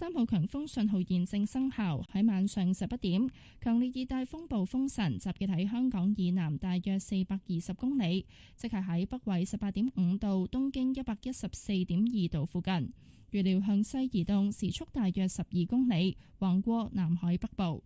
3號強風信號現正生效。喺晚上11點，強烈熱帶風暴風神集結喺香港以南大約420公里，即係喺北緯18.5度、東經114.2度附近。預料向西移動，時速大約12公里，橫過南海北部。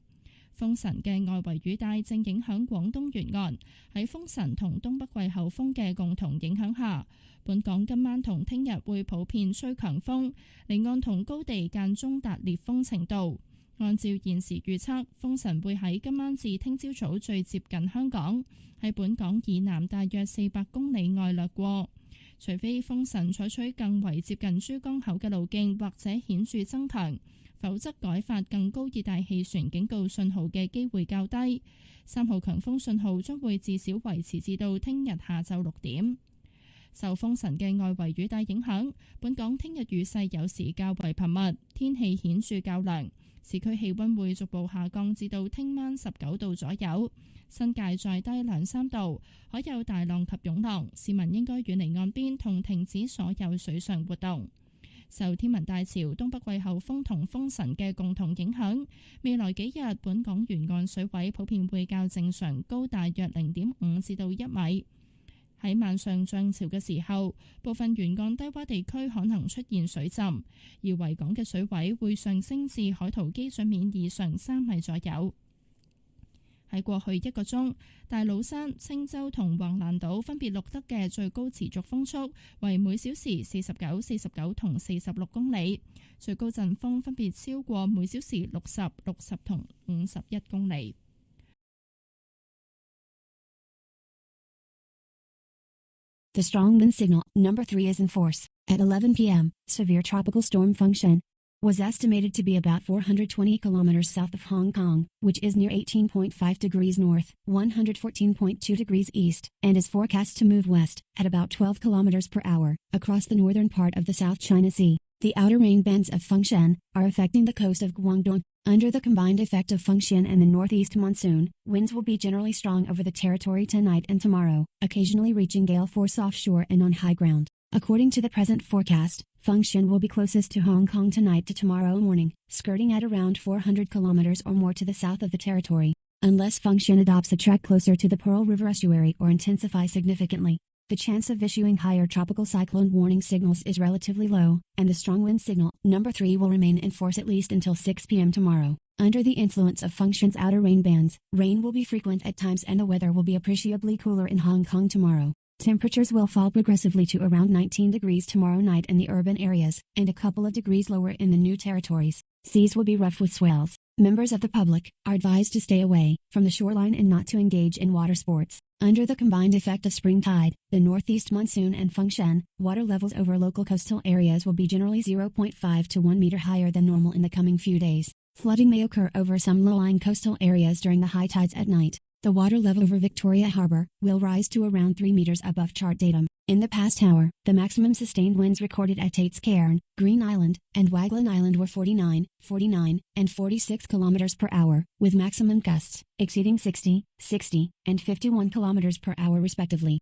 風神嘅外圍雨帶正影響廣東沿岸，喺風神同東北季候風嘅共同影響下，本港今晚同聽日會普遍吹強風，離岸同高地間中達烈風程度。按照現時預測，風神會喺今晚至聽朝早最接近香港，喺本港以南大約400公里外掠過。除非風神採取更為接近珠江口嘅路徑，或者顯著增強，否則改發更高熱帶氣旋警告信號嘅機會較低。3號強風信號將會至少維持至到聽日下晝6點。受風神嘅外圍雨帶影響，本港聽日雨勢有時較為頻密，天氣顯著較涼。市區氣溫會逐步下降至到聽晚19度左右，新界再低2-3度，海有大浪及湧浪，市民應該遠離岸邊同停止所有水上活動。受天文大潮、東北季候風同風神嘅共同影響，未來幾日本港沿岸水位普遍會較正常高大約0.5至到1米。喺晚上漲潮嘅時候，部分沿岸低洼地區可能出現水浸，而維港嘅水位會上升至海圖基準面以上3米左右。喺過去1個鐘，大老山、青洲同橫瀾島分別錄得嘅最高持續風速為每小時49、49同46公里，最高陣風分別超過每小時60、60同51公里。The strong wind signal, number 3 is in force. At 11 p.m., severe tropical storm Fengshan was estimated to be about 420 kilometers south of Hong Kong, which is near 18.5 degrees north, 114.2 degrees east, and is forecast to move west at about 12 kilometers per hour across the northern part of the South China Sea. The outer rain bands of Fengshan are affecting the coast of Guangdong. Under the combined effect of Fengshan and the northeast monsoon, winds will be generally strong over the territory tonight and tomorrow, occasionally reaching gale force offshore and on high ground. According to the present forecast, Fengshan will be closest to Hong Kong tonight to tomorrow morning, skirting at around 400 kilometers or more to the south of the territory. Unless Fengshan adopts a track closer to the Pearl River estuary or intensifies significantly, the chance of issuing higher tropical cyclone warning signals is relatively low, and the strong wind signal, number 3, will remain in force at least until 6 p.m. tomorrow. Under the influence of Fengshan's outer rain bands, rain will be frequent at times and the weather will be appreciably cooler in Hong Kong tomorrow. Temperatures will fall progressively to around 19 degrees tomorrow night in the urban areas, and a couple of degrees lower in the new territories. Seas will be rough with swells. Members of the public are advised to stay away from the shoreline and not to engage in water sports. Under the combined effect of spring tide, the northeast monsoon and Fengshan, water levels over local coastal areas will be generally 0.5 to 1 meter higher than normal in the coming few days. Flooding may occur over some low-lying coastal areas during the high tides at night. The water level over Victoria Harbour will rise to around 3 meters above chart datum. In the past hour, the maximum sustained winds recorded at Tate's Cairn, Green Island, and Waglan Island were 49, 49, and 46 kilometers per hour, with maximum gusts exceeding 60, 60, and 51 kilometers per hour respectively.